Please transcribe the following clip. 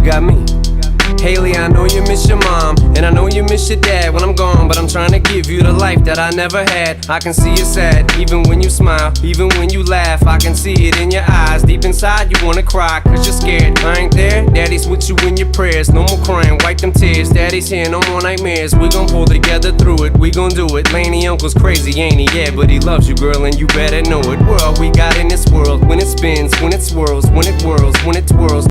got me. Haley, I know you miss your mom, and I know you miss your dad when I'm gone, but I'm trying to give you the life that I never had. I can see you sad, even when you smile, even when you laugh. I can see it in your eyes, deep inside you wanna cry, cause you're scared. I ain't there, daddy's with you in your prayers. No more crying, wipe them tears. Daddy's here, no more nightmares. We gon' pull together through it, we gon' do it. Laney uncle's crazy, ain't he? Yeah, but he loves you, girl, and you better know it. We're all we got in this world. When it spins, when it swirls, when it whirls, when it twirls.